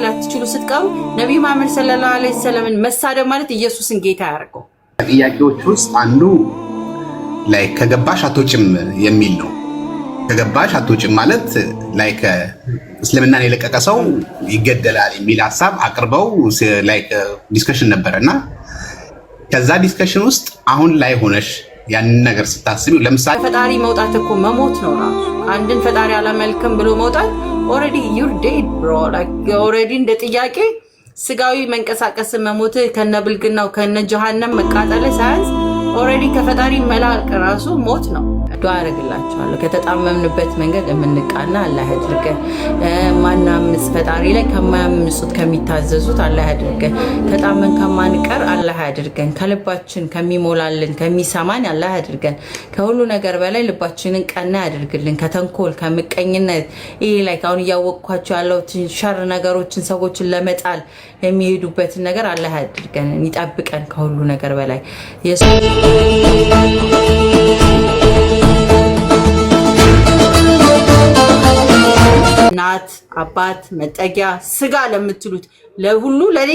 ላትችሉ ስትቀሩ ነብዩ መሐመድ ሰለላሁ ዐለይሂ ወሰለም መሳደብ ማለት ኢየሱስን ጌታ ያደርገው። ጥያቄዎች ውስጥ አንዱ ላይ ከገባሽ አትወጭም የሚል ነው። ከገባሽ አትወጭም ማለት ላይ እስልምናን የለቀቀ ሰው ይገደላል የሚል ሐሳብ አቅርበው ላይ ዲስከሽን ነበርና ከዛ ዲስከሽን ውስጥ አሁን ላይ ሆነሽ ያንን ነገር ስታስቢው ለምሳሌ ፈጣሪ መውጣት እኮ መሞት ነው ራሱ። አንድን ፈጣሪ አላመልክም ብሎ መውጣት ኦሬዲ ዩር ዴድ ብሮ ላይክ ኦሬዲ እንደ ጥያቄ ስጋዊ መንቀሳቀስ መሞት ከነብልግናው ከነጀሃነም መቃጠል ሳይንስ ኦሬዲ ከፈጣሪ መላቅ ራሱ ሞት ነው። ዱዓ አደርግላችኋለሁ ከተጣመምንበት መንገድ የምንቃና አላህ ያድርገን። ማናምስ ፈጣሪ ላይ ከማያምሱት ከሚታዘዙት አላህ ያድርገን። ተጣመን ከማንቀር አላህ ያድርገን። ከልባችን ከሚሞላልን ከሚሰማን አላህ ያድርገን። ከሁሉ ነገር በላይ ልባችንን ቀና ያድርግልን። ከተንኮል ከምቀኝነት ይሄ ላይ አሁን እያወቅኳቸው ያለው ሸር ነገሮችን ሰዎችን ለመጣል የሚሄዱበትን ነገር አላህ ያድርገን፣ ይጠብቀን ከሁሉ ነገር በላይ እናት አባት መጠጊያ ስጋ ለምትሉት ለሁሉ ለኔ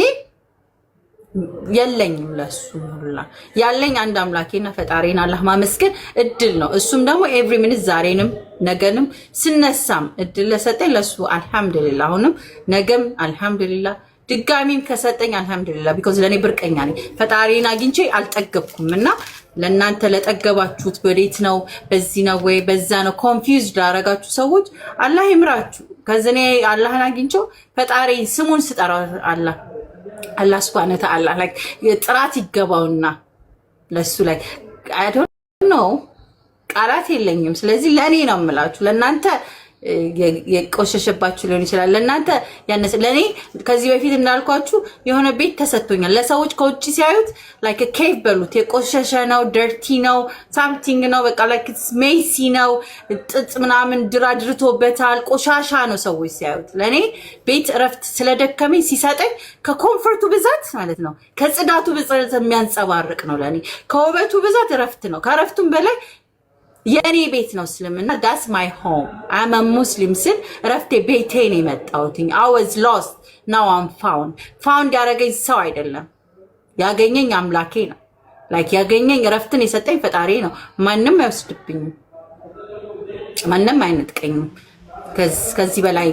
የለኝም። ለሱ ሁላ ያለኝ አንድ አምላኬና ፈጣሪና አላህ ማመስገን እድል ነው። እሱም ደግሞ ኤቭሪ ሚኒት ዛሬንም ነገንም ስነሳም እድል ለሰጠኝ ለሱ አልহামዱሊላህ። አሁንም ነገም አልহামዱሊላህ፣ ድጋሚም ከሰጠኝ አልহামዱሊላህ። ቢኮዝ ለኔ ብርቀኛ ነኝ። ፈጣሪና አግኝቼ አልጠገብኩምና ለናንተ ለጠገባችሁት ወዴት ነው በዚህ ነው ወይ በዛ ነው ኮንፊውዝድ አረጋችሁ ሰዎች አላህ ይምራችሁ። ከዘኔ አላህን አግኝቼው ፈጣሪ ስሙን ስጠራ አላህ Subhanahu Wa Ta'ala like ጥራት ይገባውና ለሱ ላይ I don't know ቃላት የለኝም። ስለዚህ ለኔ ነው የምላችሁ። ለናንተ የቆሸሸባችሁ ሊሆን ይችላል። ለናንተ ያነሰ ለኔ ከዚህ በፊት እንዳልኳችሁ የሆነ ቤት ተሰጥቶኛል። ለሰዎች ከውጭ ሲያዩት like a cave በሉት የቆሸሸ ነው dirty ነው something ነው በቃ like it's messy ነው ጥጥ ምናምን ድራድርቶበታል ቆሻሻ ነው ሰዎች ሲያዩት። ለኔ ቤት እረፍት ስለደከመኝ ሲሰጠኝ ከኮምፎርቱ ብዛት ማለት ነው ከጽዳቱ ብዛት የሚያንጸባርቅ ነው። ለኔ ከውበቱ ብዛት እረፍት ነው። ከእረፍቱም በላይ የኔ ቤት ነው እስልምና that's my home I'm a Muslim ስል ረፍቴ ቤቴ ነው የመጣሁት። I was lost now I'm found ያረገኝ ሰው አይደለም ያገኘኝ አምላኬ ነው። like ያገኘኝ ረፍትን የሰጠኝ ፈጣሪ ነው። ማንንም አይወስድብኝም፣ ማንንም አይነጥቀኝም ከዚህ በላይ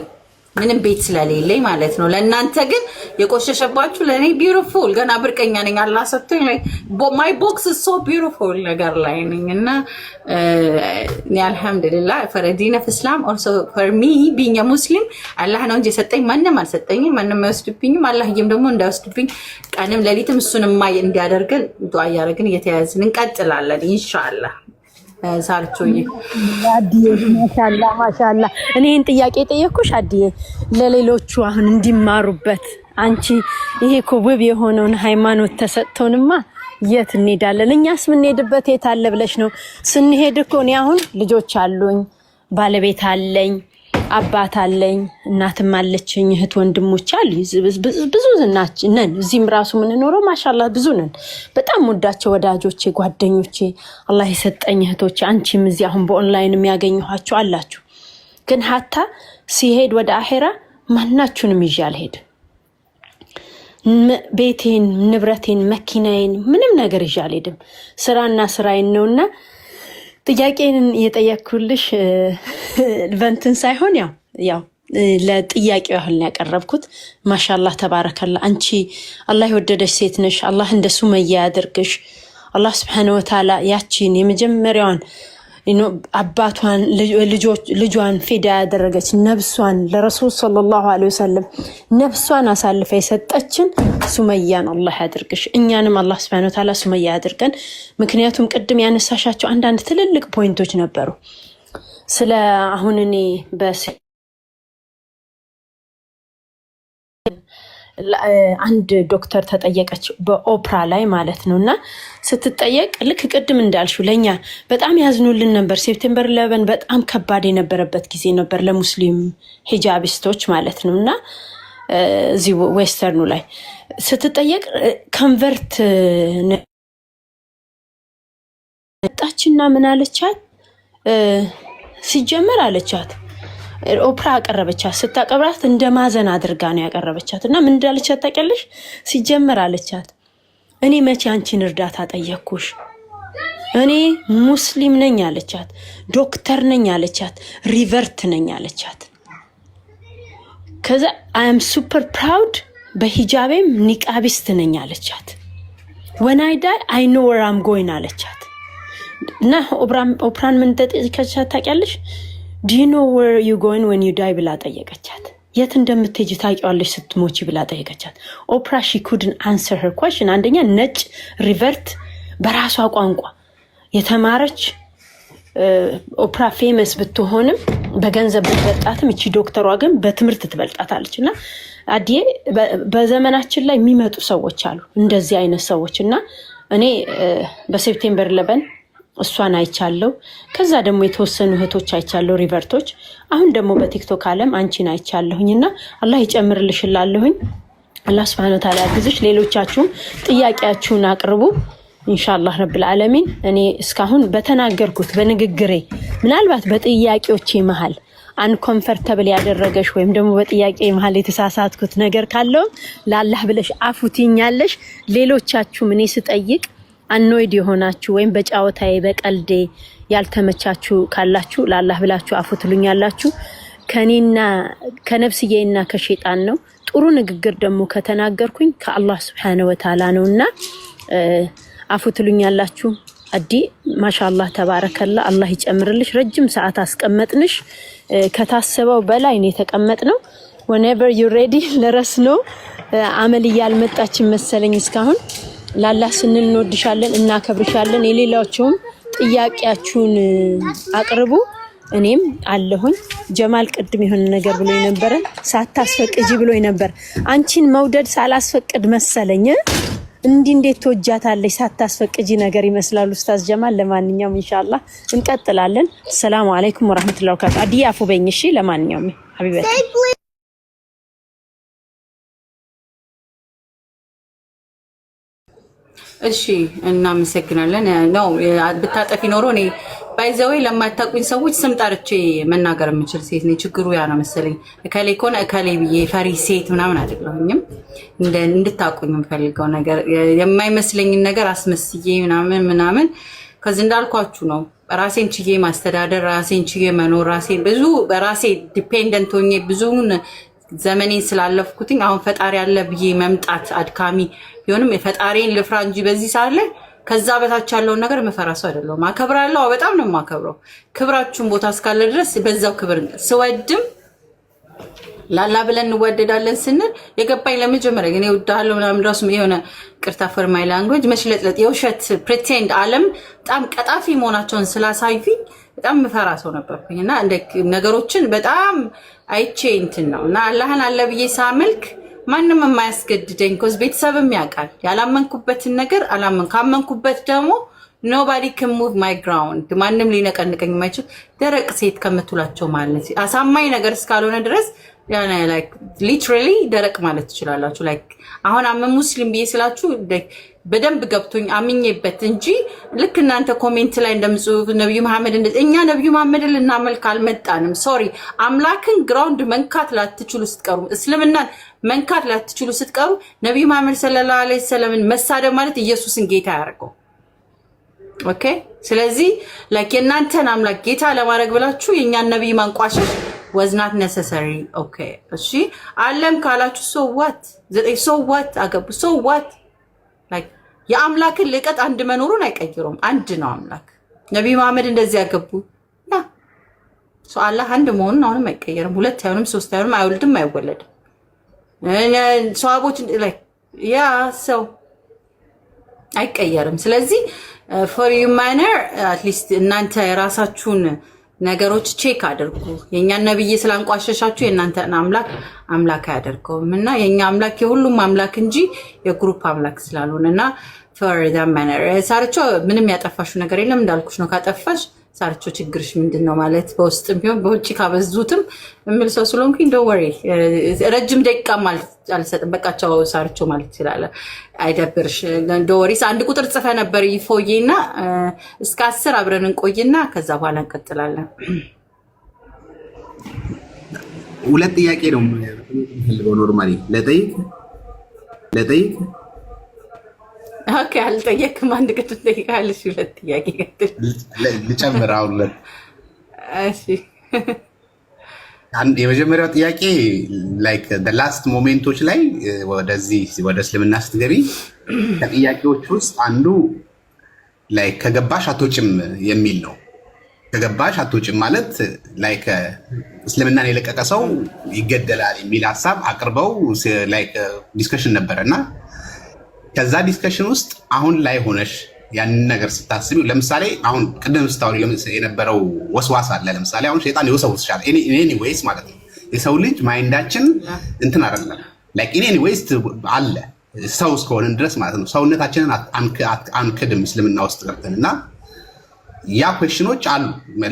ምንም ቤት ስለሌለኝ ማለት ነው። ለናንተ ግን የቆሸሸባችሁ ለኔ ቢዩቲፉል ገና ብርቀኛ ነኝ አላህ ሰጥቶኝ like my box is so beautiful ነገር ላይ ነኝና አልহামዱሊላህ for a deen of Islam also for me being a Muslim አላህ ነው እንጂ ሰጠኝ ማንንም አልሰጠኝም፣ ማንንም አይወስድብኝም። አላህም ደግሞ እንዳይወስድብኝ ቀንም ለሊትም እሱንም ማይ እንዲያደርገን ዱዓ ያደርግን እየተያዝን እንቀጥላለን ኢንሻአላህ። ሳርቾዬ አዲዬ ማሻአላ እኔን ጥያቄ ጠየቅኩሽ አዲዬ ለሌሎቹ አሁን እንዲማሩበት አንቺ ይሄ እኮ ውብ የሆነውን ሃይማኖት ተሰጥቶንማ የት እንሄዳለን? እኛስ ምን ሄድበት የት አለ ብለሽ ነው? ስንሄድ እኮ እኔ አሁን ልጆች አሉኝ፣ ባለቤት አለኝ፣ አባት አለኝ፣ እናትም አለችኝ፣ እህት ወንድሞች አሉ። ብዙ ነን። እዚህም ራሱ ምን ኖረው ማሻአላ ብዙ ነን። በጣም ወዳቸው ወዳጆቼ ጓደኞቼ አላህ የሰጠኝ እህቶቼ አንቺም እዚህ አሁን በኦንላይን የሚያገኙኋቸው አላችሁ። ግን ሀታ ሲሄድ ወደ አኺራ ማናችሁንም ይዤ አልሄድም። ቤቴን ንብረቴን መኪናዬን ምንም ነገር ይዤ አልሄድም። ስራና ስራዬን ነውና ጥያቄን እየጠየቅኩልሽ ለንትን ሳይሆን ያው ለጥያቄው ያህል ያቀረብኩት። ማሻአላህ ተባረከላ አንቺ አላህ የወደደሽ ሴት ነሽ። አላህ እንደ ሱመያ ያድርግሽ። አላህ Subhanahu Wa Ta'ala ያቺን የመጀመሪያዋን አባቷን ልጇን ፊዳ ያደረገች ነብሷን ለረሱል ሰለላሁ ዐለይሂ ወሰለም ነብሷን አሳልፈ የሰጠችን ሱመያን አላህ ያድርግሽ። እኛንም አላህ Subhanahu Wa Ta'ala ሱመያ ያድርገን። ምክንያቱም ቅድም ያነሳሻቸው አንዳንድ ትልልቅ ፖይንቶች ነበሩ። ስለ አሁን እኔ አንድ ዶክተር ተጠየቀች በኦፕራ ላይ ማለት ነውና ስትጠየቅ ልክ ቅድም እንዳልሽው ለኛ በጣም ያዝኑልን ነበር። ሴፕቴምበር 11 በጣም ከባድ የነበረበት ጊዜ ነበር ለሙስሊም ሂጃቢስቶች ማለት ነውና እዚህ ዌስተርኑ ላይ ስትጠየቅ ኮንቨርት መጣችና ምን አለቻት? ሲጀመር አለቻት ኦፕራ አቀረበቻት። ስታቀብራት እንደማዘን አድርጋ ነው ያቀረበቻት። እና ምን እንዳለቻት ታውቂያለሽ? ሲጀመር አለቻት እኔ መቼ አንቺን እርዳታ ጠየቅኩሽ? እኔ ሙስሊም ነኝ አለቻት። ዶክተር ነኝ አለቻት። ሪቨርት ነኝ አለቻት። ከዛ አይ አም ሱፐር ፕራውድ በሂጃቤም ኒቃቢስት ነኝ አለቻት። when I die I know where I'm going አለቻት። እና ኦፕራን ምን ተጠይቀቻት ታውቂያለሽ? do you know where you going when you die ብላ ጠየቀቻት። የት እንደምትሄጂ ታውቂዋለሽ ስትሞቺ ብላ ጠየቀቻት። ኦፕራ she couldn't answer her question። አንደኛ ነጭ ሪቨርት በራሷ ቋንቋ የተማረች ኦፕራ ፌመስ ብትሆንም በገንዘብ ብትበልጣትም እቺ ዶክተሯ ግን በትምህርት ትበልጣታለች። እና አዲዬ በዘመናችን ላይ የሚመጡ ሰዎች አሉ እንደዚህ አይነት ሰዎች። እና እኔ በሴፕቴምበር 11 እሷን አይቻለሁ። ከዛ ደግሞ የተወሰኑ እህቶች አይቻለሁ ሪቨርቶች። አሁን ደግሞ በቲክቶክ ዓለም አንቺን አይቻለሁኝና አላህ ይጨምርልሽ እላለሁኝ። አላህ Subhanahu Wa Ta'ala ያግዝሽ። ሌሎቻችሁም ጥያቄያችሁን አቅርቡ ኢንሻአላህ ረብል ዓለሚን። እኔ እስካሁን በተናገርኩት በንግግሬ ምናልባት በጥያቄዎቼ መሃል አንኮምፈርተብል ያደረገሽ ወይም ደግሞ በጥያቄ መሃል የተሳሳትኩት ነገር ካለው ለአላህ ብለሽ አፉትኛለሽ። ሌሎቻችሁም እኔ ስጠይቅ አንኖይድ የሆናችሁ ወይም በጫወታዬ በቀልዴ ያልተመቻችሁ ካላችሁ ለአላህ ብላችሁ አፉትሉኛላችሁ። ከኔና ከነፍስዬና ከሸይጣን ነው። ጥሩ ንግግር ደግሞ ከተናገርኩኝ ከአላህ Subhanahu Wa Ta'ala ነውና አፉትሉኛላችሁ። አዲ ማሻአላህ ተባረከላ አላህ ይጨምርልሽ። ረጅም ሰዓት አስቀመጥንሽ። ከታሰበው በላይ ነው የተቀመጥነው። whenever you ready ለረስ ነው አመል ያልመጣች መሰለኝ እስካሁን። ለአላህ ስንል እንወድሻለን እናከብርሻለን። የሌላችሁም ጥያቄያችሁን አቅርቡ። እኔም አለሁኝ። ጀማል ቅድም የሆነ ነገር ብሎኝ ነበር ሳታስፈቅጂ ብሎኝ ነበር። አንቺን መውደድ ሳላስፈቅድ መሰለኝ እንዴት ተወጃታለሽ ሳታስፈቅጂ ነገር ይመስላል ኡስታዝ ጀማል። ለማንኛውም ኢንሻአላህ እንቀጥላለን። ሰላም አለይኩም ወራህመቱላሂ ወበረካቱ። አዲያ አፉ በኝ እሺ። ለማንኛውም ሀቢበቴ እሺ እናመሰግናለን። ነው ብታጠፊ ኖሮ እኔ ባይዘዌይ ለማታቁኝ ሰዎች ስም ጠርቼ መናገር የምችል ሴት ነኝ። ችግሩ ያ ነው መሰለኝ። እከሌ ኮነ እከሌ ብዬ ፈሪ ሴት ምናምን አይደለሁኝም። እንድታቁኝ የምፈልገው ነገር የማይመስለኝ ነገር አስመስዬ ምናምን ከዚህ እንዳልኳችሁ ነው። ራሴን ችዬ ማስተዳደር፣ ራሴን ችዬ መኖር፣ ራሴን ብዙ በራሴ ዲፔንደንት ሆኜ ብዙውን ዘመኔን ስላለፍኩትኝ አሁን ፈጣሪ ያለ ብዬ መምጣት አድካሚ ቢሆንም የፈጣሪን ልፍራ እንጂ በዚህ ሰዓት ላይ ከዛ በታች ያለውን ነገር መፈራሱ አይደለም። አከብራለሁ፣ በጣም ነው የማከብረው። ክብራችሁን ቦታ እስካለ ድረስ በዛው ክብር ስወድም ላላ ብለን እንወደዳለን ስንል የገባኝ ለመጀመሪያ ግን ይወዳለው ምናምን ራሱ የሆነ ቅርታ ፈርማይ ላንጉዌጅ መሽለጥለጥ የውሸት ፕሪቴንድ ዓለም በጣም ቀጣፊ መሆናቸውን ስላሳዩኝ በጣም መፈራ ሰው ነበርኩኝና እንደ ነገሮችን በጣም አይቼ እንትን ነውና አላህን አለ ብዬ ሳመልክ ማንንም የማያስገድደኝ ኮዝ ቤተሰብም ያውቃል ያላመንኩበትን ነገር ካመንኩበት ደግሞ nobody can move my ground ማንንም ሊነቀንቀኝ የማይችል ደረቅ ሴት ከምትላቸው ማለት አሳማኝ ነገር እስካልሆነ ድረስ ያና like literally ደረቅ ማለት ትችላላችሁ። like አሁን ሙስሊም ብዬ ስላችሁ በደንብ ገብቶኝ አምኜበት እንጂ ልክ እናንተ ኮሜንት ላይ እንደምጽፉ ነብዩ መሐመድ እኛ ነብዩ መሐመድን ልናመልክ አልመጣንም። ሶሪ አምላክን ግራውንድ መንካት ላትችሉ ስትቀሩ እስልምናን መንካት ላትችሉ ስትቀሩ ነብዩ መሐመድ ሰለላሁ ዐለይሂ ወሰለምን መሳደብ ማለት ኢየሱስን ጌታ ያደርገው። ኦኬ ስለዚህ like የናንተን አምላክ ጌታ ለማድረግ ብላችሁ የኛን ነብይ ማንቋሸሽ was not necessary. okay እሺ ዓለም ካላችሁ so what አገቡ so what like የአምላክን ልቀት አንድ መኖሩን አይቀይሩም። አንድ ነው አምላክ። ነብዩ መሐመድ እንደዚህ ያገቡ ና so አላህ አንድ መሆኑን አሁንም አይቀየርም። ሁለት አይሆንም፣ ሶስት አይሆንም፣ አይወልድም፣ አይወለድም። ሰዋቦች like so አይቀየርም። ስለዚህ for you manner at least እናንተ የራሳችሁን ነገሮች ቼክ አድርጉ። የኛን ነብይ ስላንቋሸሻችሁ የናንተን አምላክ አያደርገውም እና የኛ አምላክ የሁሉም አምላክ እንጂ የግሩፕ አምላክ ስላልሆነና for that manner ሳርቾ ምንም ያጠፋሹ ነገር የለም እንዳልኩሽ ነው። ካጠፋሽ ሳርቾ ችግርሽ ምንድነው ማለት በውስጥም ቢሆን በውጪ ካበዙትም እምል ሰው ስለሆንኩኝ don't worry ረጅም ደቂቃ ማለት አልሰጥም። በቃቸው ሳርቾ ማለት ይችላል አይደብርሽ። don't worry አንድ ቁጥር ጽፈ ነበር ይፎዬና እስከ 10 አብረን እንቆይና ከዛ በኋላ እንቀጥላለን። ሁለት ጥያቄ ነው የምፈልገው ኖርማሊ ለጠይቅ ኦኬ አልጠየቅም። አንድ ቀን ትጠይቃለሽ። ሁለት ጥያቄ ልጨምር አሁን ሁለት። እሺ የመጀመሪያው ጥያቄ ላይክ ላስት ሞሜንቶች ላይ ወደ እስልምና ስትገቢ ከጥያቄዎች ውስጥ አንዱ ላይክ ከገባሽ አትወጭም የሚል ነው። ከገባሽ አትወጭም ማለት ላይክ እስልምናን የለቀቀ ሰው ይገደላል የሚል ሀሳብ አቅርበው ላይክ ዲስከሽን ነበረ እና ከዛ ዲስከሽን ውስጥ አሁን ላይ ሆነሽ ያንን ነገር ስታስቢው ለምሳሌ አሁን ቅድም ስታወሪ የነበረው ወስዋስ አለ። ለምሳሌ አሁን ሸይጣን ይወሰውስሻል። ኤኒዌይስ ማለት ነው የሰው ልጅ ማይንዳችን እንትን አይደለም ላይክ ኤኒዌይስ አለ ሰው እስከሆነን ድረስ ማለት ነው። ሰውነታችንን አንክድም እስልምና ውስጥ ገብተን እና ያ ኩዌሽኖች አሉ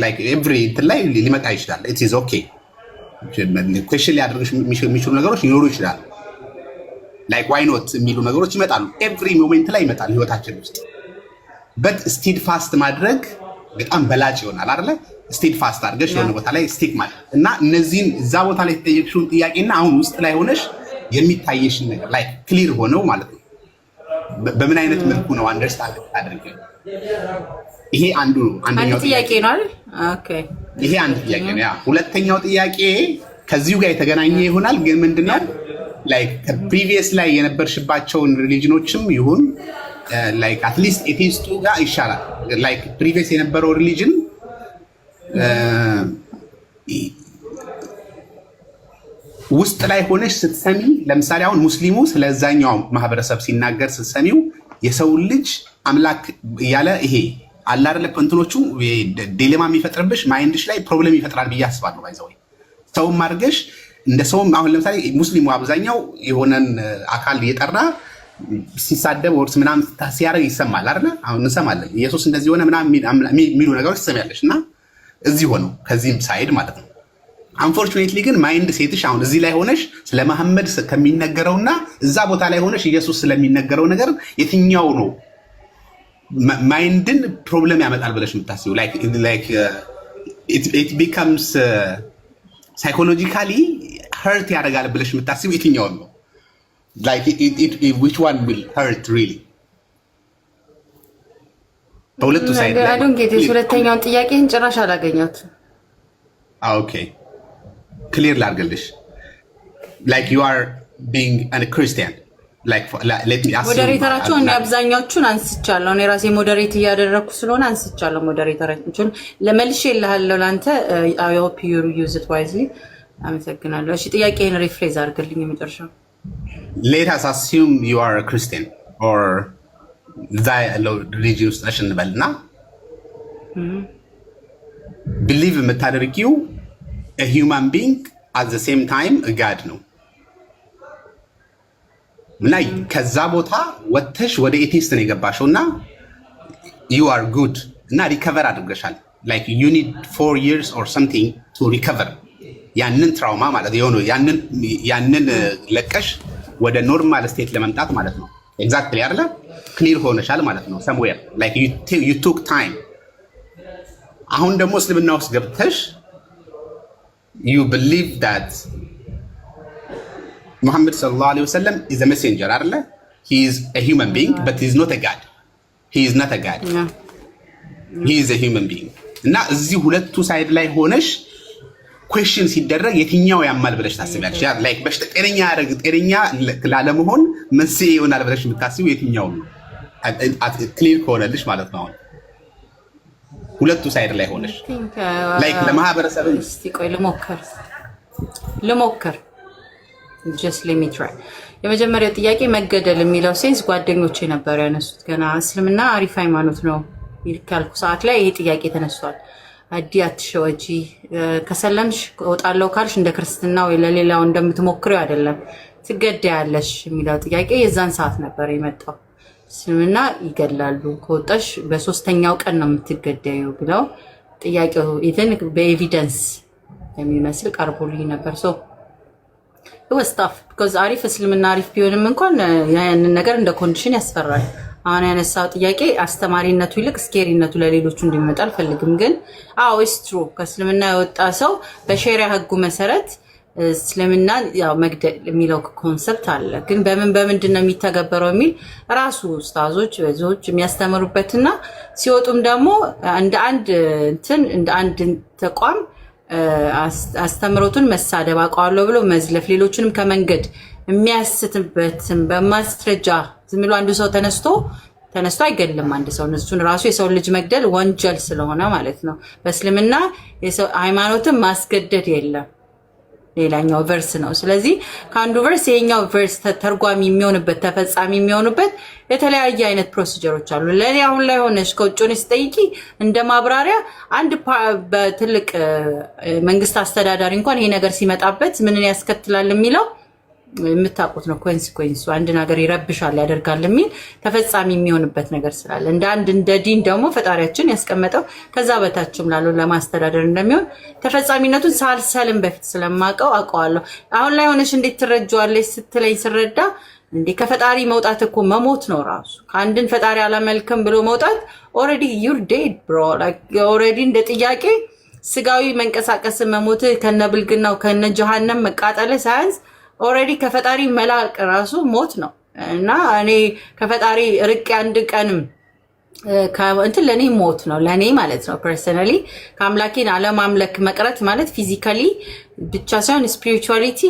ላይክ ኤቭሪ እንትን ላይ ሊመጣ ይችላል። ኢት ኢዝ ኦኬ ኩዌሽን ሊያደርግሽ የሚችሉ ነገሮች ሊኖሩ ይችላል። ላይክ ዋይ ኖት የሚሉ ነገሮች ይመጣሉ። ኤቭሪ ሞሜንት ላይ ይመጣል ህይወታችን ውስጥ በት ስቲድ ፋስት ማድረግ በጣም በላጭ ይሆናል አይደለ? ስቲድ ፋስት አድርገሽ የሆነ ቦታ ላይ ስቲክ ማለት እና እነዚህን እዛ ቦታ ላይ የተጠየቅሽውን ጥያቄና አሁን ውስጥ ላይ ሆነሽ የሚታየሽን ነገር ላይክ ክሊር ሆነው ማለት ነው በምን አይነት መልኩ ነው አንደርስታንድ ታደርጊ? ይሄ አንደኛው ጥያቄ ነው አይደል? ኦኬ ይሄ አንድ ጥያቄ ነው። ያ ሁለተኛው ጥያቄ ከዚሁ ጋር የተገናኘ ይሆናል ግን ምንድነው ላይክ ከፕሪቪየስ ላይ የነበርሽባቸውን ሪሊጅኖችም ይሁን ላይክ አትሊስት ኤቲስቱ ጋር ይሻላል። ላይክ ፕሪቪየስ የነበረው ሪሊጅን ውስጥ ላይ ሆነሽ ስትሰሚ ለምሳሌ አሁን ሙስሊሙ ስለዛኛው ማህበረሰብ ሲናገር ስትሰሚው የሰውን ልጅ አምላክ እያለ ይሄ አለ አይደለ እንትኖቹ ዲሌማ የሚፈጥርብሽ ማይንድሽ ላይ ፕሮብሌም ይፈጥራል ብዬ አስባለሁ። ባይዘው ሰውም አድርገሽ እንደ ሰውም አሁን ለምሳሌ ሙስሊሙ አብዛኛው የሆነን አካል እየጠራ ሲሳደብ ወርስ ምናምን ሲያደርግ ይሰማል አይደለ? አሁን እንሰማለን ኢየሱስ እንደዚህ ሆነ ምናምን የሚሉ ነገሮች ትሰሚያለሽ እና እዚህ ሆነው ከዚህም ሳይድ ማለት ነው። አንፎርቹኔትሊ ግን ማይንድ ሴትሽ አሁን እዚህ ላይ ሆነሽ ስለ መሐመድ ከሚነገረውና እዛ ቦታ ላይ ሆነሽ ኢየሱስ ስለሚነገረው ነገር የትኛው ነው ማይንድን ፕሮብለም ያመጣል ብለሽ የምታስቢው? ላይክ ኢት ቢካምስ ሳይኮሎጂካሊ ሀርት ያደርጋል ብለሽ የምታስቢው የትኛውን ነው? ላይክ which one will hurt really? በሁለቱ ሳይድ ላይ አዶን ጌቴ ሁለተኛውን ጥያቄን ጭራሽ አላገኘሁትም። ኦኬ ክሊር ላድርግልሽ። ላይክ you are being a Christian ሞዴሬተራቸው እኔ አብዛኛዎቹን አንስቻለሁ። እኔ ራሴ ሞዴሬት እያደረኩ ስለሆነ አንስቻለሁ። ሞዴሬተራቸውን ለመልሼ እልሃለሁ ለአንተ I hope you use it wisely። አመሰግናለሁ። እሺ ጥያቄን ሪፍሬዝ አድርግልኝ የመጨረሻው። Let us assume you are a Christian or the religious ነሽ እንበልና believe የምታደርጊው a human being at the same time a God ነው እና ከዛ ቦታ ወጥተሽ ወደ ኤቲስት ነው የገባሽውና you are good እና ሪከቨር አድርገሻል። like you need 4 years or something to recover ያንን ትራውማ ማለት ነው ያንን ለቀሽ ወደ ኖርማል ስቴት ለመምጣት ማለት ነው። ኤግዛክትሊ አይደለ? ክሊር ሆነሻል ማለት ነው። somewhere like you took time። አሁን ደግሞ እስልምና ውስጥ ገብተሽ you believe that Muhammad sallallahu alaihi wasallam is a messenger አይደለ? he is a human being but he is not a god. he is not a god. yeah. he is a human being እና እዚህ ሁለቱ ሳይድ ላይ ሆነሽ ኩዌስችን ሲደረግ የትኛው ያማል ብለሽ ታስቢያለሽ? ያ ላይክ ጤነኛ ላለመሆን መንስኤ ይሆናል ብለሽ የምታስቢው የትኛው ነው? ክሊር ከሆነልሽ ማለት ነው። አሁን ሁለቱ ሳይድ ላይ ሆነሽ ላይክ ለማህበረሰብ እስቲ ቆይ ልሞክር just let me try። የመጀመሪያው ጥያቄ መገደል የሚለው ሴንስ ጓደኞቼ ነበር ያነሱት። ገና እስልምና አሪፍ ሃይማኖት ነው ይልካልኩ ሰዓት ላይ ይሄ ጥያቄ ተነስቷል። አትሸወጂ ከሰለምሽ ወጣለው ካልሽ እንደ ክርስትና ወይ ለሌላው እንደምትሞክሪው አይደለም ትገደያለሽ የሚለው ጥያቄ የዛን ሰዓት ነበር የመጣው። እስልምና ይገላሉ ከወጣሽ በሶስተኛው ቀን ነው የምትገደዩ ብለው ጥያቄው ኢቭን በኤቪደንስ የሚመስል ቀርቦልኝ ነበር። ሶ ወስታፍ because አሪፍ እስልምና አሪፍ ቢሆንም እንኳን ያንን ነገር እንደ ኮንዲሽን ያስፈራል። አሁን ያነሳው ጥያቄ አስተማሪነቱ ይልቅ ስኬሪነቱ ለሌሎቹ እንዲመጣ አልፈልግም። ግን ኢትስ ትሩ ከእስልምና የወጣ ሰው በሸሪዓ ህጉ መሰረት እስልምና ያው መግደል የሚለው ኮንሰፕት አለ። ግን በምንድነው የሚተገበረው የሚል ራሱ ኡስታዞች በዞች የሚያስተምሩበትና ሲወጡም ደግሞ እንደ አንድ ተቋም አስተምሮቱን መሳደብ አውቀዋለሁ ብሎ መዝለፍ ሌሎችንም ከመንገድ የሚያስትበትን በማስረጃ ዝም ብሎ አንዱ ሰው ተነስቶ አይገድልም። አንድ ሰው እሱን ራሱ የሰው ልጅ መግደል ወንጀል ስለሆነ ማለት ነው። በእስልምና የሰው ሃይማኖትን ማስገደድ የለም። ሌላኛው ቨርስ ነው። ስለዚህ ከአንዱ ቨርስ የኛው ቨርስ ተርጓሚ የሚሆንበት ተፈጻሚ የሚሆንበት የተለያየ አይነት ፕሮሲጀሮች አሉ። ለኔ አሁን ላይ ሆነሽ ከውጭ ጠይቂ እንደ ማብራሪያ አንድ በትልቅ መንግስት አስተዳዳሪ እንኳን ይሄ ነገር ሲመጣበት ምንን ያስከትላል የሚለው የምታውቁት ነው። ኮንሲኩዌንሱ አንድ ነገር ይረብሻል ያደርጋል የሚል ተፈጻሚ የሚሆንበት ነገር ስላለ እንደ ዲን ደግሞ ፈጣሪያችን ያስቀመጠው ከዛ በታችም ላለው ለማስተዳደር እንደሚሆን ተፈጻሚነቱን ሳልሰልም በፊት ስለማውቀው አውቀዋለሁ። አሁን ላይ ሆነሽ እንዴት ትረጃዋለሽ ስትለኝ ስረዳ እንዴ ከፈጣሪ መውጣት እኮ መሞት ነው ራሱ። ከአንድን ፈጣሪ አላመልክም ብሎ መውጣት ኦሬዲ ዩር ዴድ ብሮ ላይክ ኦሬዲ እንደ ጥያቄ ስጋዊ መንቀሳቀስ መሞት ከነብልግናው ከነጀሃነም መቃጠል ሳያንስ ኦሬዲ ከፈጣሪ መላቅ ራሱ ሞት ነው። እና እኔ ከፈጣሪ ርቅ አንድ ቀንም ለኔ ሞት ነው ለኔ ማለት ነው። ፐርሰናሊ ከአምላኬን አለማምለክ መቅረት ማለት ፊዚካሊ ብቻ ሳይሆን ስፒሪቹዋሊቲ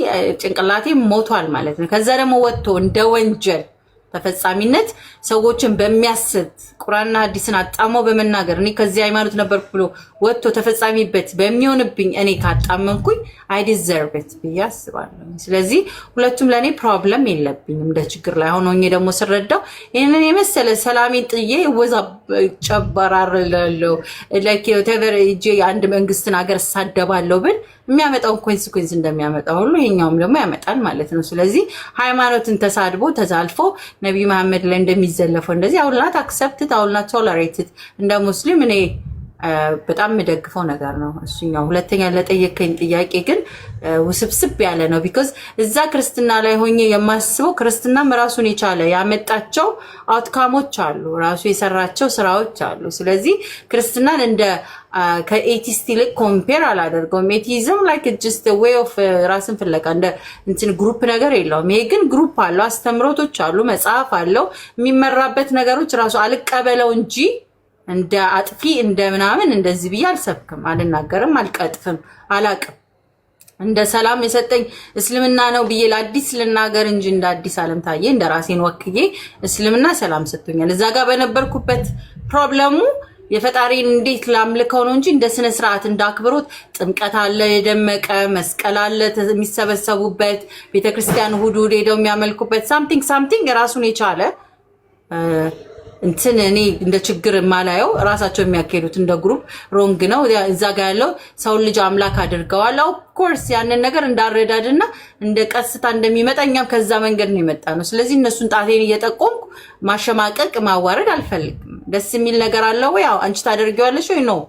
ጭንቅላቴ ሞቷል ማለት ነው። ከዛ ደግሞ ወጥቶ እንደ ወንጀል ተፈጻሚነት ሰዎችን በሚያስት ቁርአንና ሐዲስን አጣሞ በመናገር እኔ ከዚህ ሃይማኖት ነበርኩ ብሎ ወጥቶ ተፈጻሚበት በሚሆንብኝ እኔ ካጣመንኩኝ አይ ዲዘርቭ ኢት ብያስባለሁ። ስለዚህ ሁለቱም ለኔ ፕሮብለም የለብኝም እንደ ችግር ላይ ሆኖኝ ደግሞ ስረዳው ይሄንን የመሰለ ሰላሜን ጥዬ ወዛ ጨበራርላለሁ ላይክ whatever አንድ መንግስትን ሀገር ሳደባለሁ ብል የሚያመጣው ኮንሲኩዌንስ እንደሚያመጣው ሁሉ ይሄኛውም ደግሞ ያመጣል ማለት ነው። ስለዚህ ሃይማኖትን ተሳድቦ ተዛልፎ ነብዩ መሐመድ ላይ እንደሚዘለፈው እንደዚህ አውልናት አክሰፕትድ አውልናት ቶለሬትድ እንደ ሙስሊም እኔ በጣም የምደግፈው ነገር ነው እሱኛው። ሁለተኛ ለጠየቀኝ ጥያቄ ግን ውስብስብ ያለ ነው። ቢኮዝ እዛ ክርስትና ላይ ሆኜ የማስበው ክርስትናም ራሱን የቻለ ያመጣቸው አውትካሞች አሉ፣ ራሱ የሰራቸው ስራዎች አሉ። ስለዚህ ክርስትናን እንደ ከኤቲስት ይልቅ ኮምፔር አላደርገውም። ኤቲዝም ላይክ ጀስት ዌይ ኦፍ ራስን ፍለጋ እንደ ግሩፕ ነገር የለውም። ይሄ ግን ግሩፕ አለው፣ አስተምሮቶች አሉ፣ መጽሐፍ አለው፣ የሚመራበት ነገሮች ራሱ አልቀበለው እንጂ እንደ አጥፊ እንደ ምናምን እንደዚህ ብዬ አልሰብክም፣ አልናገርም፣ አልቀጥፍም፣ አላቅም። እንደ ሰላም የሰጠኝ እስልምና ነው ብዬ ለአዲስ ልናገር እንጂ እንደ አዲስ ዓለም ታዬ እንደ ራሴን ወክዬ እስልምና ሰላም ሰጥቶኛል። እዛ ጋር በነበርኩበት ፕሮብለሙ የፈጣሪን እንዴት ላምልከው ነው እንጂ እንደ ስነ ስርዓት እንዳክብሮት ጥምቀት አለ፣ የደመቀ መስቀል አለ የሚሰበሰቡበት፣ ቤተክርስቲያን እሑድ ሄደው የሚያመልኩበት ሳምቲንግ ራሱን የቻለ እኔ እንደ ችግር ማላየው ራሳቸው የሚያካሂዱት እንደ ግሩፕ ሮንግ ነው። እዛ ጋር ያለው ሰው ልጅ አምላክ አድርገዋል። ኦፍ ኮርስ ያንን ነገር እንዳረዳድና እንደ ቀስታ እንደሚመጣ እኛም ከዛ መንገድ ነው የመጣ ነው። ስለዚህ እነሱን ጣቴን እየጠቆምኩ ማሸማቀቅ ማዋረድ አልፈልግም። ደስ የሚል ነገር አለው ወይ? አዎ። አንቺ ታደርጊዋለሽ ወይ? ነው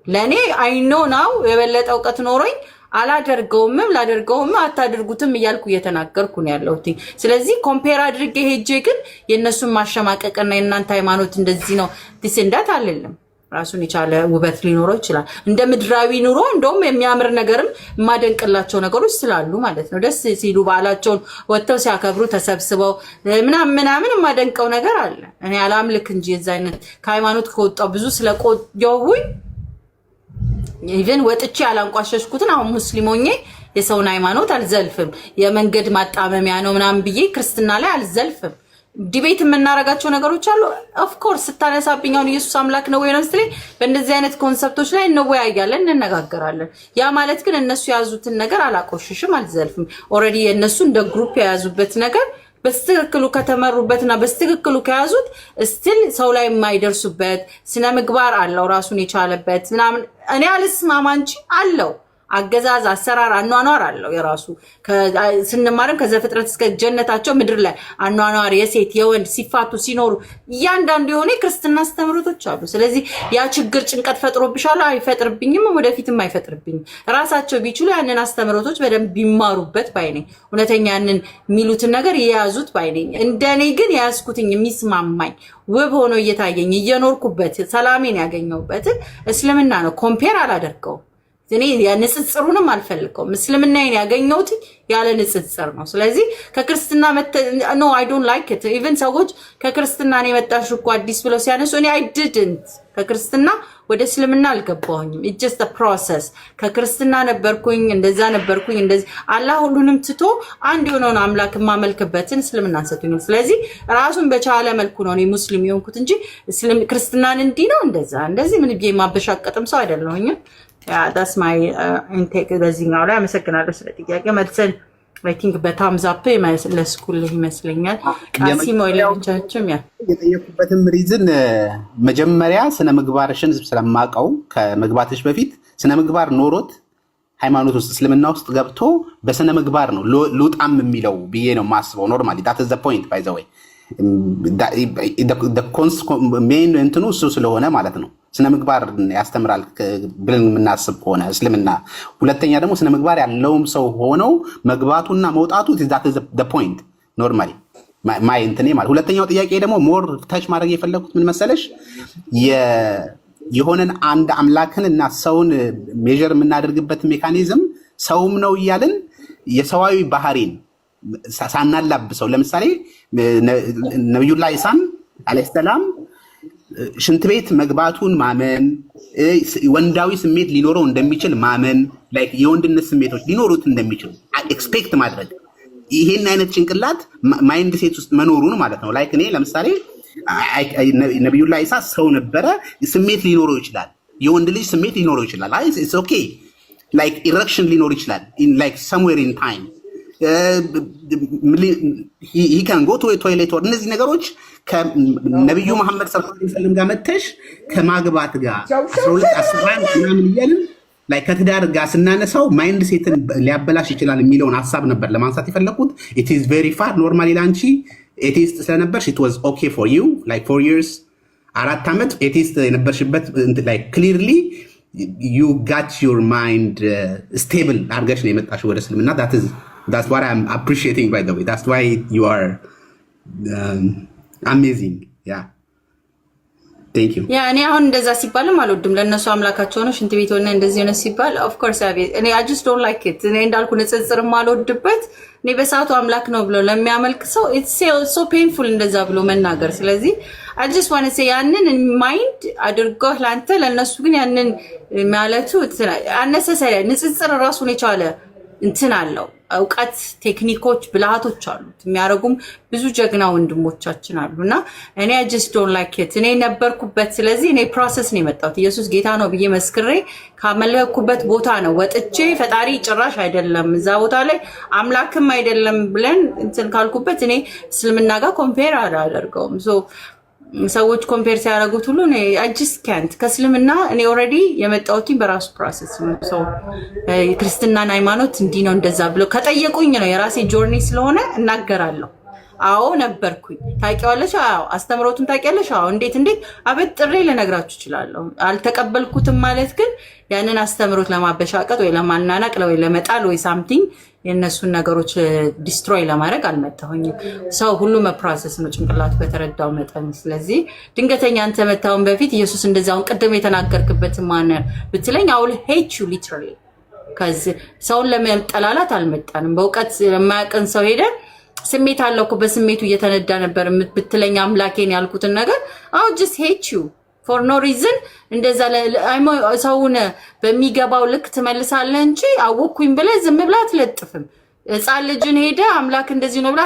ለኔ አይ ኖ ናው የበለጠ እውቀት ኖሮኝ አላደርገውምም ላደርገውም አታደርጉትም እያልኩ እየተናገርኩ ነው ያለሁት። ስለዚህ ኮምፔር አድርጌ ሄጄ ግን የነሱን ማሸማቀቅና የእናንተ ሃይማኖት እንደዚህ ነው ዲስንዳት አይደለም። ራሱን የቻለ ውበት ሊኖረው ይችላል። እንደ ምድራዊ ኑሮ እንደውም የሚያምር ነገርም የማደንቅላቸው ነገሮች ስላሉ ማለት ነው። ደስ ሲሉ በዓላቸውን ወጥተው ሲያከብሩ ተሰብስበው ምናምን የማደንቀው ነገር አለ። እኔ አላምልክ እንጂ የዛ አይነት ከሃይማኖት ከወጣው ብዙ ስለቆየሁኝ ኢቨን ወጥቼ አላንቋሸሽኩትን አሁን ሙስሊም ሆኜ የሰውን ሃይማኖት አልዘልፍም። የመንገድ ማጣመሚያ ነው ምናምን ብዬ ክርስትና ላይ አልዘልፍም። ዲቤት የምናረጋቸው ነገሮች አሉ። ኦፍ ኮርስ ስታነሳብኝ አሁን ኢየሱስ አምላክ ነው ወይ ነው ስትለኝ በእንደዚህ አይነት ኮንሰፕቶች ላይ እንወያያለን፣ እንነጋገራለን። ያ ማለት ግን እነሱ የያዙትን ነገር አላቆሽሽም፣ አልዘልፍም። ኦልሬዲ የእነሱ እንደ ግሩፕ የያዙበት ነገር በስትክክሉ ከተመሩበትና በስትክክሉ ከያዙት ስቲል ሰው ላይ የማይደርሱበት ስነ ምግባር አለው ራሱን የቻለበት ምናምን እኔ አልስማማ እንጂ አለው አገዛዝ አሰራር አኗኗር አለው የራሱ ስንማርም ከዘፍጥረት እስከ ጀነታቸው ምድር ላይ አኗኗር የሴት የወንድ ሲፋቱ ሲኖሩ እያንዳንዱ የሆነ ክርስትና አስተምሮቶች አሉ። ስለዚህ ያ ችግር ጭንቀት ፈጥሮብሻል? አይፈጥርብኝም፣ ወደፊትም አይፈጥርብኝም። ራሳቸው ቢችሉ ያንን አስተምሮቶች በደንብ ቢማሩበት ባይነኝ፣ እውነተኛ ያንን የሚሉትን ነገር የያዙት ባይነኝ። እንደኔ ግን ያስኩትኝ የሚስማማኝ ውብ ሆኖ እየታየኝ እየኖርኩበት ሰላሜን ያገኘሁበት እስልምና ነው። ኮምፔር አላደርገው እኔ ያንጽጽሩንም አልፈልገውም እስልምናዬን ያገኘሁት ያለ ንጽጽር ነው ስለዚህ ከክርስትና no I don't like it even ሰዎች ከክርስትና ነው የመጣሽ እኮ አዲስ ብለው ሲያነሱ እኔ I didn't ከክርስትና ወደ እስልምና አልገባሁኝም it's just a process ከክርስትና ነበርኩኝ እንደዚህ አላህ ሁሉንም ትቶ አንድ የሆነውን አምላክ ማመልክበትን እስልምና ሰጥቶኛል ስለዚህ ራሱን በቻለ መልኩ ነው እኔ ሙስሊም የሆንኩት እንጂ ክርስትናን እንዲህ ነው እንደዚህ ምን ብዬ ማበሻቀጥም ሰው አይደለሁኝም that's my intake በዚህኛው ላይ አመሰግናለሁ ስለ ጥያቄ መልሰን I think በታምዝ አፕ ለስኩል ይመስለኛል ቃሲሞ ለብቻችም የጠየቁበትም ሪዝን መጀመሪያ ስነ ምግባርሽን ስለማቀው ከመግባትሽ በፊት ስነ ምግባር ኖሮት ሃይማኖት ውስጥ እስልምና ውስጥ ገብቶ በስነ ምግባር ነው ሉጣም የሚለው ብዬ ነው ማስበው ኖርማሊ that is the point by the way the main እንትኑ እሱ ስለሆነ ማለት ነው ስነ ምግባር ያስተምራል ብለን የምናስብ ሆነ እስልምና ሁለተኛ ደግሞ ስነ ምግባር ያለውም ሰው ሆነው መግባቱና መውጣቱ that is the point normally my እንትኔ ማለት ሁለተኛው ጥያቄ ደግሞ ሞር ታች ማድረግ የፈለኩት ምን መሰለሽ የሆነን አንድ አምላክንና ሰውን ሜጀር የምናደርግበት ሜካኒዝም ሰውም ነው ይያልን የሰዋዊ ባህሪን ሳናላብሰው ለምሳሌ ነብዩላህ ኢሳም አለይሂ ሰላም ሽንት ቤት መግባቱን ማመን ወንዳዊ ስሜት ሊኖረው እንደሚችል ማመን ላይክ የወንድነት ስሜቶች ሊኖሩት እንደሚችል ኤክስፔክት ማድረግ ይሄን አይነት ጭንቅላት ማይንድ ሴት ውስጥ መኖሩን ማለት ነው ላይክ እኔ ለምሳሌ ነብዩላህ ኢሳ ሰው ነበረ ስሜት ሊኖረው ይችላል የወንድ ልጅ ስሜት ሊኖረው ይችላል it's okay like erection ሊኖር ይችላል in like somewhere in time he can go to a toilet or እነዚህ ነገሮች ከነብዩ መሐመድ ሰለላሁ ዐለይሂ ወሰለም ጋር መተሽ ከማግባት ጋር 12 ምናምን ይያልን ላይ ከትዳር ጋር ስናነሳው ማይንድ ሴትን ሊያበላሽ ይችላል የሚለውን ሐሳብ ነበር ለማንሳት የፈለኩት it is very far normally ላንቺ atheist ስለነበርሽ it was okay for you like 4 years 4 ዓመት atheist የነበርሽበት like clearly you got your mind stable አርገሽ ነው የመጣሽው ወደ እስልምና that's what I'm appreciating by the way that's why you are amazing yeah thank you እኔ አሁን እንደዛ ሲባልም አልወድም ለነሱ አምላካቸው ነው ሽንት ቤት ሆነ እንደዚህ ነው ሲባል of course እኔ I just don't like it እኔ እንዳልኩ ንጽጽርም አልወድበት እኔ በሳቱ አምላክ ነው ብሎ ለሚያመልክ ሰው it's so painful እንደዛ ብሎ መናገር ስለዚህ I just want to say ያንን ማይንድ አድርገው ላንተ ለነሱ ግን ያንን ማለቱ unnecessary ንጽጽር ራሱን የቻለ እንትን አለው አውቀት ቴክኒኮች ብልሃቶች አሉት የሚያረጉም ብዙ ጀግና ወንድሞቻችን አሉና እኔ I just don't like it እኔ ነበርኩበት ስለዚህ እኔ ፕሮሰስ ነው የመጣሁት ኢየሱስ ጌታ ነው ብዬ መስክሬ ካመለኩበት ቦታ ነው ወጥቼ ፈጣሪ ጭራሽ አይደለም እዛ ቦታ ላይ አምላክም አይደለም ብለን እንትን ካልኩበት እኔ እስልምና ጋር ኮምፔር አላደርገውም ሰዎች ኮምፔር ሲያደርጉት ሁሉ እኔ I just can't ከእስልምና እኔ ኦሬዲ የመጣሁት በራሱ ፕሮሰስ ነው ክርስትናን ሃይማኖት እንዲህ ነው እንደዛ ብሎ ከጠየቁኝ ነው የራሴ ጆርኒ ስለሆነ እናገራለሁ አዎ ነበርኩኝ ታውቂዋለሽ አዎ አስተምሮቱን ታውቂያለሽ አዎ እንዴት አበጥሬ ልነግራችሁ እችላለሁ አልተቀበልኩትም ማለት ግን ያንን አስተምሮት ለማበሻቀጥ ወይ ለማናናቅ ወይ ለመጣል ወይ ሳምቲንግ የነሱን ነገሮች ዲስትሮይ ለማድረግ አልመጣሁኝም ሰው ሁሉ መፕሮሰስ ነው ጭንቅላቱ በተረዳው መጠን ስለዚህ ድንገተኛ አንተ መታውን በፊት ኢየሱስ እንደዛውን ቀደም የተናገርክበት ማን ብትለኝ I will hate you literally ከዚህ ሰውን ለመጠላላት አልመጣንም በእውቀት የማያቀን ሰው ሄደ ስሜት አለውኩ በስሜቱ እየተነዳ ነበር ብትለኝ አምላኬን ያልኩትን ነገር I will just hate you for no reason እንደዛ ሰውን በሚገባው ልክ ትመልሳለህ እንጂ አወኩኝ ብለ ዝም ብላ አትለጥፍም ሕፃን ልጅን ሄደ አምላክ እንደዚህ ነው ብላ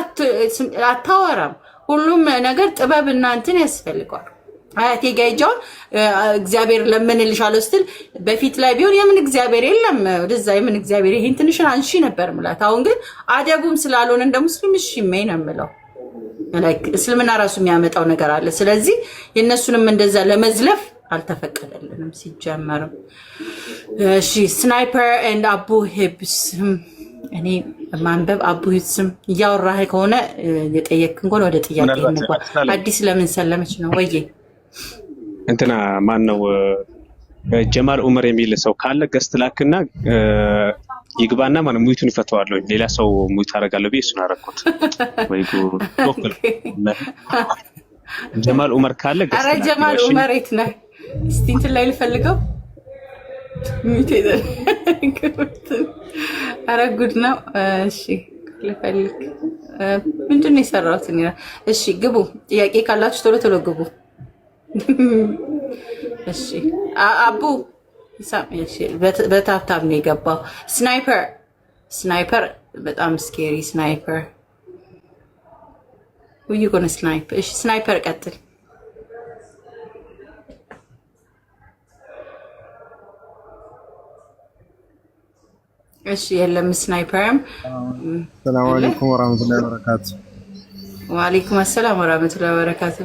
አታወራም ሁሉም ነገር ጥበብ እና እንትን ያስፈልጋል አያቴ ጋይጃው እግዚአብሔር ለምንልሻለሁ ስትል በፊት ላይ ቢሆን የምን እግዚአብሔር የለም ወደዛ የምን እግዚአብሔር ይሄን ትንሽን አንሺ ነበር ማለት አሁን ግን አደቡም ስላልሆነ እንደ ሙስሊም እሺ ምን ነው like እስልምና ራሱ የሚያመጣው ነገር አለ ስለዚህ የነሱንም እንደዛ ለመዝለፍ አልተፈቀደልንም ሲጀመር እሺ ስናይፐር and አቡ ሂብስ እኔ ማንበብ አቡ ሂብስም ያወራህ ከሆነ የጠየቅን እንኳን ወደ ጥያቄ እንኳን አዲስ ለምን ሰለመች ነው ወይ እንትና ማን ነው ጀማል ዑመር የሚል ሰው ካለ ገስት ላክና ይግባና ማን ሙይቱን ይፈታዋል ሌላ ሰው ሙይት አረጋለሁ ቢሱን አረኩት ወይ ዶክተር ጀማል ዑመር ካለ ገስት አረ ጀማል ዑመር የት ነህ እስቲ እንትን ላይ ልፈልገው ኧረ ጉድ ነው። እሺ ልፈልግ ምንድን ነው የሰራሁት? እሺ ግቡ። ጥያቄ ካላችሁ ቶሎ ቶሎ ግቡ። እሺ አቡ በታብታብ ነው የገባው። ስናይፐር በጣም ስኬሪ ስናይፐር ውይ ጎነ ስናይፐር። እሺ ስናይፐር ቀጥል። እሺ የለም ስናይፐርም። ሰላም አለይኩም ወራህመቱላሂ ወበረካቱ። ወአለይኩም ሰላም ወራህመቱላሂ ወበረካቱ።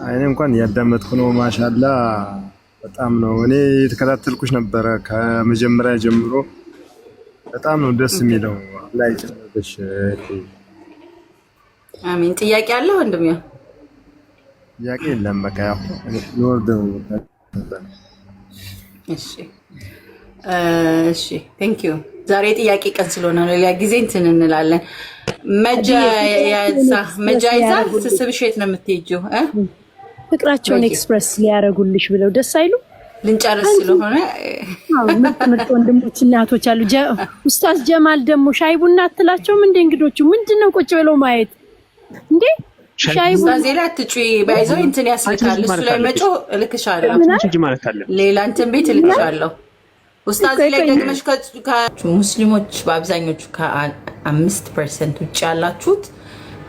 አይኔ እንኳን ያዳመጥኩ ነው። ማሻአላ በጣም ነው። እኔ የተከታተልኩሽ ነበረ ከመጀመሪያ ጀምሮ። በጣም ነው ደስ የሚለው። ላይ ጨምረሽ አሚን። ጥያቄ አለ ወንድም? ያው ጥያቄ የለም። በቃ ያው ይወርደው። እሺ እሺ ቴንክ ዩ። ዛሬ ጥያቄ ቀን ስለሆነ ነው። ሌላ ጊዜ እንትን እንላለን። መጃይዛ ስብስብሽ የት ነው የምትሄጂው? ፍቅራቸውን ኤክስፕረስ ሊያረጉልሽ ብለው ደስ አይሉ ልንጨርስ ስለሆነ ምርጥ ወንድሞች እናቶች አሉ። ኡስታዝ ጀማል ደግሞ ሻይ ቡና አትላቸውም እንዴ? እንግዶቹ ምንድነው ቁጭ ብለው ማየት እንዴ? ሻይ ቡና ዜላ ትጩይ ባይዘው እንትን ያስልካል። እሱ ላይ መጮ እልክሻለሁ። ሌላ እንትን ቤት እልክሻለሁ። ኡስታዝ ላይ ደግመሽ ሙስሊሞች በአብዛኞቹ ከ5% ውጭ ያላችሁት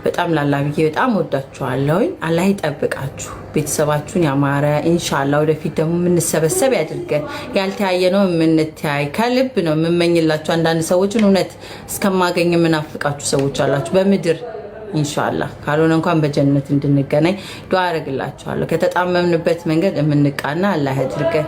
በጣም ላላብዬ በጣም ወዳችኋለሁ። አላህ ይጠብቃችሁ፣ ቤተሰባችሁን ያማረ ኢንሻአላህ። ወደፊት ደግሞ የምንሰበሰብ ያድርገን። ያልተያየ ነው የምንተያይ። ከልብ ነው የምመኝላችሁ። አንዳንድ ሰዎችን እውነት እስከማገኝ የምናፍቃችሁ ሰዎች አላችሁ በምድር ኢንሻአላህ። ካልሆነ እንኳን በጀነት እንድንገናኝ ዱአ አደርግላችኋለሁ። ከተጣመምንበት መንገድ የምንቃና አላህ ያድርገን።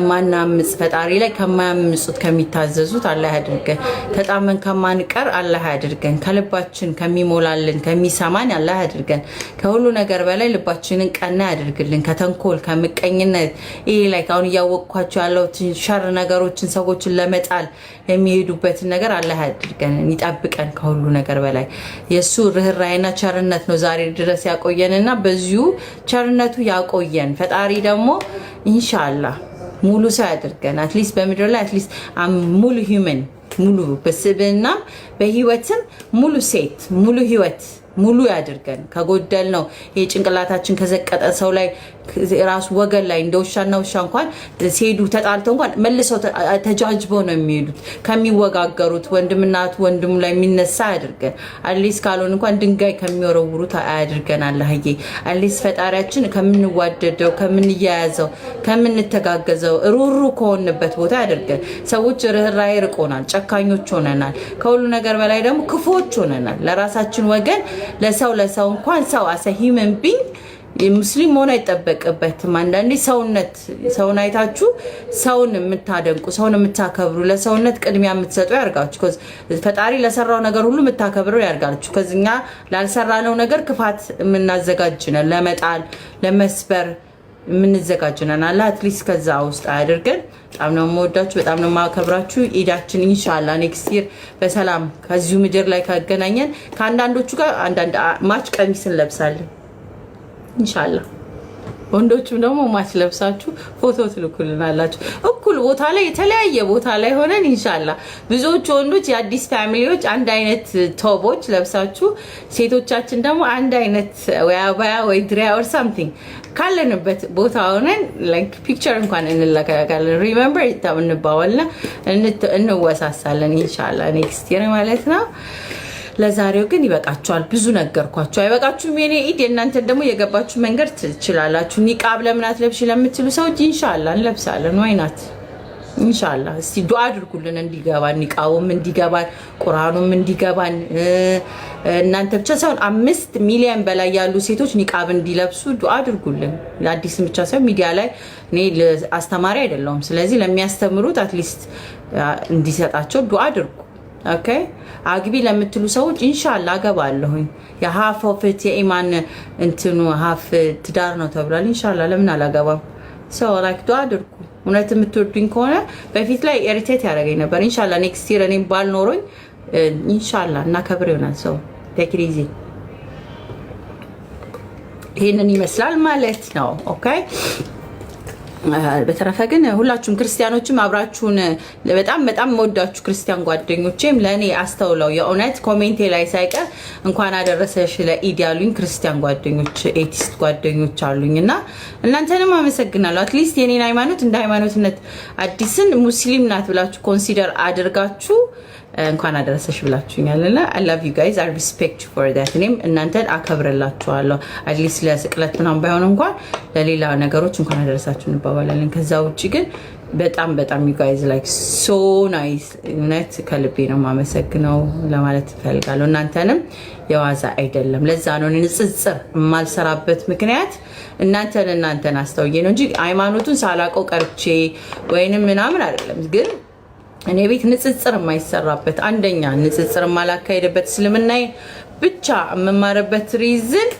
ማናምጽ ፈጣሪ ላይ ከማያምጹት ከሚታዘዙት አላህ ያድርገን። ተጣመን ከማንቀር አላህ ያድርገን። ከልባችን ከሚሞላልን ከሚሰማን አላህ ያድርገን። ከሁሉ ነገር በላይ ልባችንን ቀና ያድርግልን። ከተንኮል ከምቀኝነት ይሄ ላይ አሁን እያወቅኳቸው ያለው ሸር ነገሮችን ሰዎችን ለመጣል የሚሄዱበትን ነገር አላህ ያድርገን፣ ይጠብቀን። ከሁሉ ነገር በላይ የሱ ርህራሄና ቸርነት ነው ዛሬ ድረስ ያቆየንና በዚሁ ቸርነቱ ያቆየን። ፈጣሪ ደግሞ ኢንሻአላህ ሙሉ ሰው ያድርገን። አትሊስት በምድር ላይ አትሊስት ሙሉ ሂውመን ሙሉ በስብና በህይወትም ሙሉ ሴት ሙሉ ህይወት ሙሉ ያድርገን። ከጎደል ነው የጭንቅላታችን ከዘቀጠ ሰው ላይ ራሱ ወገን ላይ እንደ ውሻና ውሻ እንኳን ሲሄዱ ተጣልተው እንኳን መልሰው ተጃጅበው ነው የሚሄዱት። ከሚወጋገሩት ወንድምናቱ ወንድሙ ላይ የሚነሳ ያድርገን። አትሊስት ካልሆነ እንኳን ድንጋይ ከሚወረውሩት አያድርገን። አላህዬ አትሊስት ፈጣሪያችን ከምንዋደደው ከምንያያዘው ከምንተጋገዘው ሩሩ ከሆንበት ቦታ ያድርገን። ሰዎች ርህራሄ ርቆናል፣ ጨካኞች ሆነናል። ከሁሉ ነገር በላይ ደግሞ ክፉዎች ሆነናል። ለራሳችን ወገን ለሰው እንኳን ሰው አሰ ሂውመን ቢንግ ሙስሊም መሆን አይጠበቅበትም። አንዳንዴ ሰውን አይታችሁ ሰውን የምታደንቁ ሰውን የምታከብሩ ለሰውነት ቅድሚያ የምትሰጡ ያርጋችሁ። ፈጣሪ ለሰራው ነገር ሁሉ የምታከብሩ ያርጋችሁ። ከዚህኛ ላልሰራነው ነገር ክፋት የምናዘጋጅነን ለመጣል ለመስበር የምንዘጋጅነን አላህ አትሊስት ከዛ ውስጥ አያድርገን። በጣም ነው የምወዳችሁ፣ በጣም ነው የማከብራችሁ። ኢዳችን ኢንሻአላህ ኔክስት ይር በሰላም ከዚሁ ምድር ላይ ካገናኘን ከአንዳንዶቹ ጋር አንዳንድ ማች ቀሚስ እንለብሳለን ኢንሻአላህ። ወንዶችም ደግሞ ማች ለብሳችሁ ፎቶ ትልኩልናላችሁ። እኩል ቦታ ላይ የተለያየ ቦታ ላይ ሆነን ኢንሻአላህ ብዙዎች ወንዶች የአዲስ ፋሚሊዎች አንድ አይነት ቶቦች ለብሳችሁ ሴቶቻችን ደግሞ አንድ አይነት ወይ አባያ ወይ ድሪያ ኦር ሳምቲንግ ካለንበት ቦታ ሆነን ላይክ ፒክቸር እንኳን እንላካለን። ሪሜምበር እንባባልና እንወሳሳለን ኢንሻአላህ ኔክስት ይር ማለት ነው። ለዛሬው ግን ይበቃችኋል። ብዙ ነገርኳችሁ። አይበቃችሁም? የኔ ኢድ የእናንተ ደግሞ የገባችሁ መንገድ ትችላላችሁ። ኒቃብ ለምን አትለብሺ ለምትሉ ሰዎች ኢንሻአላህ እንለብሳለን። ዋይናት ኢንሻአላህ። እስቲ ዱአ አድርጉልን እንዲገባን፣ ኒቃቡም እንዲገባን፣ ቁርአኑም እንዲገባን። እናንተ ብቻ ሳይሆን 5 ሚሊዮን በላይ ያሉ ሴቶች ኒቃብ እንዲለብሱ ዱአ አድርጉልን። አዲስ ብቻ ሳይሆን ሚዲያ ላይ እኔ አስተማሪ አይደለሁም። ስለዚህ ለሚያስተምሩት አትሊስት እንዲሰጣቸው ዱአ አድርጉ። ኦኬ አግቢ ለምትሉ ሰዎች ኢንሻአላህ አገባለሁኝ። የሃፍ ኦፍት የኢማን እንትኑ ሃፍ ትዳር ነው ተብሏል። ኢንሻአላህ ለምን አላገባም? ሰው ላይክ ዱአ አድርጉ። እውነት የምትወዱኝ ከሆነ በፊት ላይ ኤሪቴት ያደረገኝ ነበር። ኢንሻአላህ ኔክስት ይር እኔ ባልኖረኝ ኢንሻአላህ እናከብር ይሆናል። ሰው ቴክሪዚ ይሄንን ይመስላል ማለት ነው። ኦኬ በተረፈ ግን ሁላችሁም ክርስቲያኖችም አብራችሁን በጣም በጣም ወዳችሁ ክርስቲያን ጓደኞቼም ለኔ አስተውለው የእውነት ኮሜንቴ ላይ ሳይቀር እንኳን አደረሰሽ ለኢድ ያሉኝ ክርስቲያን ጓደኞች ኤቲስት ጓደኞች አሉኝና እናንተንም አመሰግናለሁ። አትሊስት የኔን ሃይማኖት እንደ ሃይማኖትነት አዲስን ሙስሊም ናት ብላችሁ ኮንሲደር አድርጋችሁ እንኳን አደረሰሽ ብላችሁኛልና I love you guys, I respect you for that። እኔም እናንተን አከብርላችኋለሁ። አትሊስት ለስቅለት ምናምን ባይሆን እንኳን ለሌላ ነገሮች እንኳን አደረሳችሁ እንባባላለን። ከዛ ውጪ ግን በጣም በጣም you guys like so nice እውነት ከልቤ ነው የማመሰግነው ለማለት እፈልጋለሁ። እናንተንም የዋዛ አይደለም። ለዛ ነው ንጽጽር የማልሰራበት ምክንያት እናንተን አስተውዬ ነው እንጂ ሃይማኖቱን ሳላቀው ቀርቼ ወይንም ምናምን አይደለም። ግን እኔ ቤት ንጽጽር የማይሰራበት አንደኛ ንጽጽር የማላካሄድበት እስልምናዬ ብቻ የምማርበት ሪዝን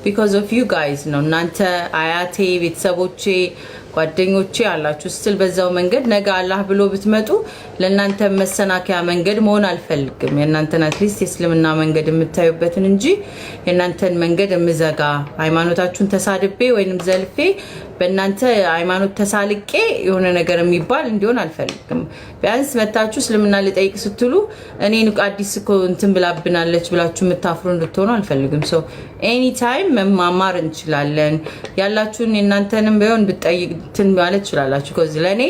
because of you guys ነው። እናንተ አያቴ ቤተሰቦቼ ጓደኞቼ አላችሁ ስትል በዛው መንገድ ነገ አላህ ብሎ ብትመጡ ለእናንተ መሰናከያ መንገድ መሆን አልፈልግም። የእናንተን አትሊስት የእስልምና መንገድ የምታዩበትን እንጂ የእናንተን መንገድ የምዘጋ ሃይማኖታችሁን ተሳድቤ ወይንም ዘልፌ በእናንተ ሃይማኖት ተሳልቄ የሆነ ነገር የሚባል እንዲሆን አልፈልግም። ቢያንስ መታችሁ እስልምና ልጠይቅ ስትሉ እኔን አዲስ እኮ እንትን ብላብናለች ብላችሁ የምታፍሩ እንድትሆኑ አልፈልግም። ሶ ኤኒ ታይም መማማር እንችላለን። ያላችሁን የእናንተንም ቢሆን ብትጠይቅ እንትን ማለት ትችላላችሁ። ከዚህ ለኔ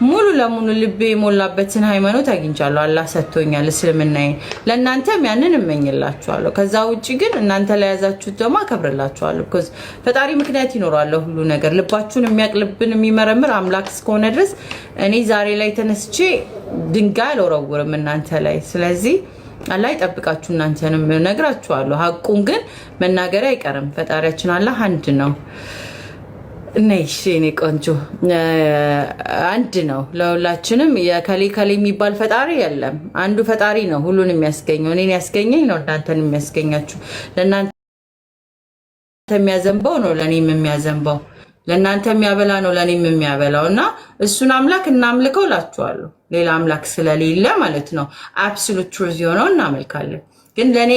ሙሉ ለሙሉ ልቤ የሞላበትን ሃይማኖት አግኝቻለሁ። አላህ ሰጥቶኛል እስልምናዬ። ለእናንተም ያንን እመኝላችኋለሁ። ከዛ ውጪ ግን እናንተ ላይ ያዛችሁት ደግሞ አከብርላችኋለሁ። because ፈጣሪ ምክንያት ይኖራል ሁሉ ነገር። ልባችሁን የሚያቅልብን የሚመረምር አምላክ እስከሆነ ድረስ እኔ ዛሬ ላይ ተነስቼ ድንጋይ አልወረውርም እናንተ ላይ። ስለዚህ አላህ ይጠብቃችሁ። እናንተንም ነግራችኋለሁ። ሀቁን ግን መናገር አይቀርም። ፈጣሪያችን አላህ አንድ ነው። ነይሽ እኔ ቆንጆ አንድ ነው ለሁላችንም። የከሌ ከሌ የሚባል ፈጣሪ የለም። አንዱ ፈጣሪ ነው ሁሉን የሚያስገኘው። እኔን ያስገኘኝ ነው እናንተን የሚያስገኛችሁ። ለእናንተ የሚያዘንበው ነው ለእኔም የሚያዘንበው። ለእናንተ የሚያበላ ነው ለእኔም የሚያበላው። እና እሱን አምላክ እናምልከው እላችኋለሁ። ሌላ አምላክ ስለሌለ ማለት ነው። አብሶሉት ትሩዝ የሆነው እናመልካለን። ግን ለእኔ